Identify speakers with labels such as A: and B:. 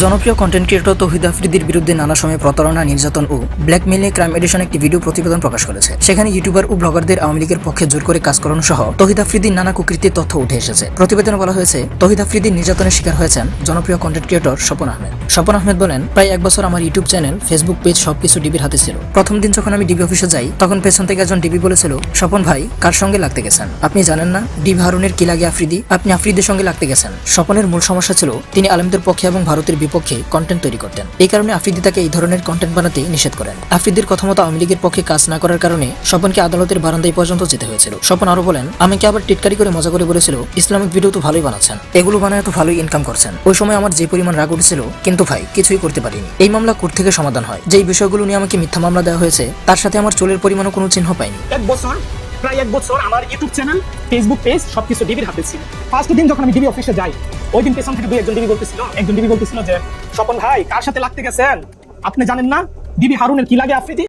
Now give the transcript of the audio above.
A: জনপ্রিয় content creator তৌহিদ আফ্রিদির বিরুদ্ধে নানা সময় প্রতারণা, নির্যাতন ও ব্ল্যাকমেইল নিয়ে ক্রাইম এডিশন একটি ভিডিও প্রতিবেদন প্রকাশ করেছে। সেখানে ইউটিউবার ও ব্লগারদের আওয়ামী লীগের পক্ষে জোর করে কাজ করানো সহ তৌহিদ আফ্রিদির নানা কুকৃতির তথ্য উঠে এসেছে। প্রতিবেদনে বলা হয়েছে, তৌহিদ আফ্রিদির নির্যাতনের শিকার হয়েছেন জনপ্রিয় কন্টেন্ট ক্রিয়েটর স্বপন আহমেদ। স্বপন আহমেদ বলেন, প্রায় 1 বছর আমার ইউটিউব চ্যানেল, ফেসবুক পেজ সবকিছু ডিবির হাতে ছিল। প্রথম দিন যখন আমি ডিবি অফিসে যাই, তখন পেছন থেকে একজন ডিবি বলেছিল, স্বপন ভাই কার সঙ্গে লাগতে গেছেন? আপনি জানেন না ডিবি হারুনের কি লাগে আফ্রিদি? আপনি আফ্রিদির সঙ্গে লাগতে গেছেন। স্বপনের মূল সমস্যা ছিল তিনি আলেমদের পক্ষে এবং ভারতের বিপক্ষে কন্টেন্ট তৈরি করতেন। এই কারণে আফ্রিদি তাকে এই ধরনের কন্টেন্ট বানাতে নিষেধ করেন। আফ্রিদির কথা মতো আওয়ামী লীগের পক্ষে কাজ না করার কারণে স্বপনকে আদালতের বারান্দায় পর্যন্ত যেতে হয়েছিল। স্বপন আরো বলেন, আমাকে আবার টিটকারি করে মজা করে বলেছিল, ইসলামিক ভিডিও তো ভালোই বানাচ্ছেন, এগুলো বানায় তো ভালোই ইনকাম করছেন। ওই সময় আমার যে পরিমাণ রাগ উঠেছিল, কিন্তু ভাই কিছুই করতে পারিনি। এই মামলা কোর্ট থেকে সমাধান হয়। যেই বিষয়গুলো নিয়ে আমাকে মিথ্যা মামলা দেওয়া হয়েছে, তার সাথে আমার চুলের পরিমাণও কোনো চিহ্ন পাইনি।
B: প্রায় এক বছর আমার ইউটিউব চ্যানেল, ফেসবুক পেজ সবকিছু ডিবির হাতে ছিল। ফার্স্ট দিন যখন আমি ডিবি অফিসে যাই, ওই দিন পেছন থেকে একজন ডিবি বলতেছিল যে স্বপন ভাই কার সাথে লাগতে গেছেন? আপনি জানেন না ডিবি হারুনের কি লাগে আফ্রিদি?